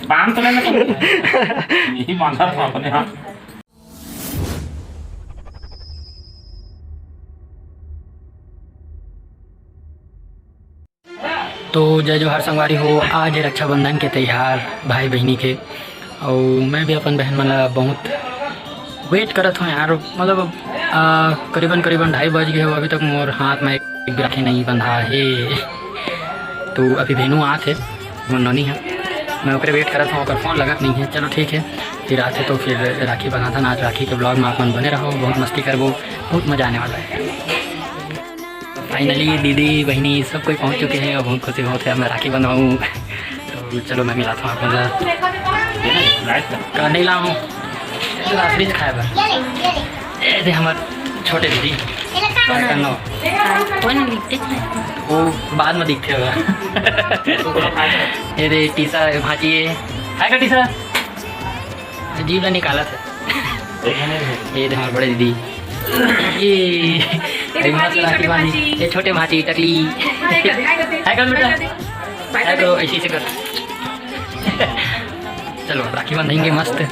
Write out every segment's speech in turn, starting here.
बांध तो लेना यही बांधा था अपने हाथ। तो जय जोहार संगवारी हो। आज रक्षाबंधन के त्यौहार भाई बहनी के, और मैं भी अपन बहन मला बहुत वेट करत हूँ यार। मतलब करीबन 2:30 बज गए हो, अभी तक मोर हाथ में एक भी राखी नहीं बंधा है। तो अभी बहनू आते मोर ननी है, मैं ओकरे वेट करत हूँ, फ़ोन लगत नहीं है। चलो ठीक है, फिर आते तो फिर राखी बंधा था। आज राखी के ब्लॉग में आप मन बने रहो, बहुत मस्ती करबो, बहुत मज़ा आने वाला है। फाइनली दीदी बहनी सब कोई पहुंच चुके हैं और बहुत खुशी होते हैं मैं राखी बंधवाऊँ। तो चलो मैं मिलाता हूँ आपको। नहीं लाऊँ फ्रिज खाए बा दे हमारे छोटे दीदी करना वो बाद में दिखते होगा। ये दे टीसा भाजी है का टीसा जीव निकाला था। ये दे हमारे बड़े दीदी, ये राखी बांधी, ये छोटे भाजी टकली है कर बेटा है करो ऐसे से कर। चलो राखी बांधेंगे मस्त है।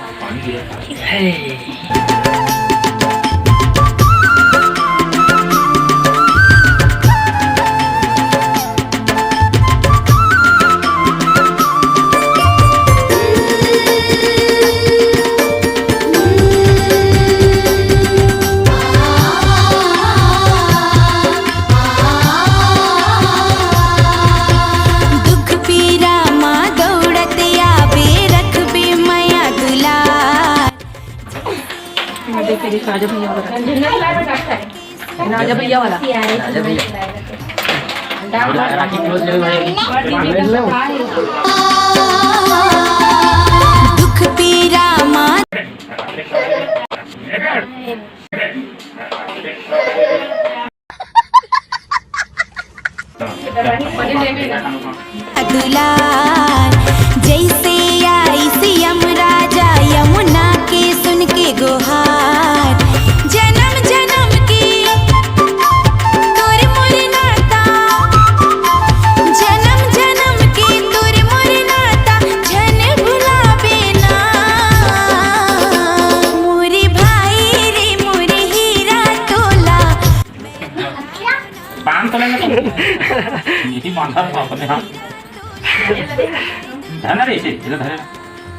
राजा भैया वाला, राजा भैया वाला, राखी क्लोज ले भाई। दुख पीरा मां दुलार जैसे आई सीएम राजा यमुना के सुन के गुहार। जन्म जन्म की तुर मुर नाता, जन्म जन्म की तुर मुर नाता, झन भुलावे ना मोरे भाई रे मोरे हीरा तोला। बांध तो लेना यही बांधा था अपने हाथ। धना रे इसे इधर धरे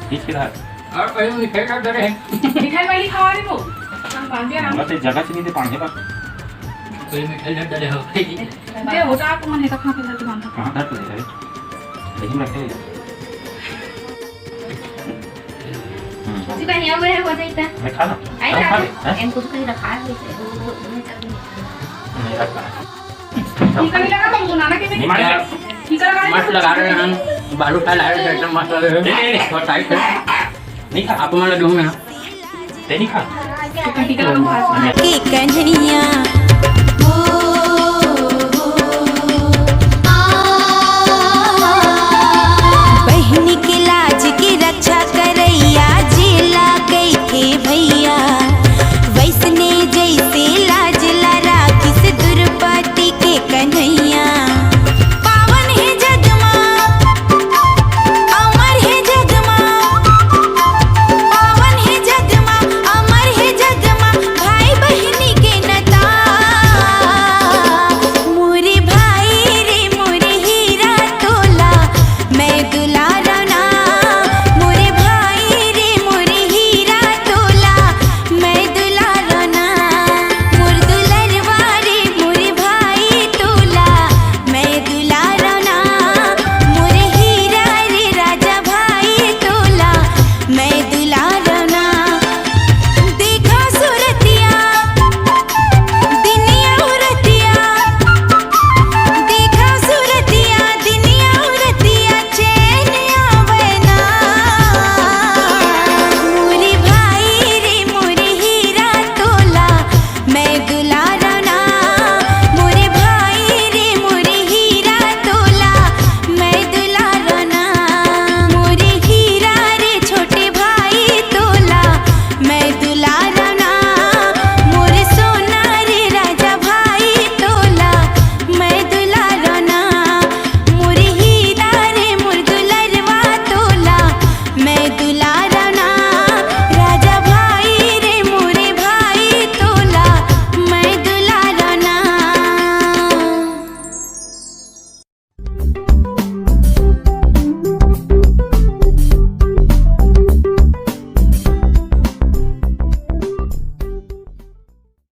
खींच के धर और कहीं मिठाई का डर है। मिठाई वाली खा रही हो हम बांध दिया ना। मतलब जगह से नहीं दे पानी का कोई मिठाई ना डरे हो दे होता आपको मन है तो कहां पे धर के बांधा। कहां धर के दे लेकिन रखे जी कहीं और हो जाता है। मैं खा लो आई खा ना ले इनको तो कहीं रखा है नहीं रखा ठीक है लगा तो नाना के नहीं मारेगा ठीक लगा मस्त लगा रहे हैं बालू का लाए एकदम मस्त लग रहे हैं और टाइट है। नहीं खा आपको मैं दूंगा नहीं खा ठीक लगा के कन्हैया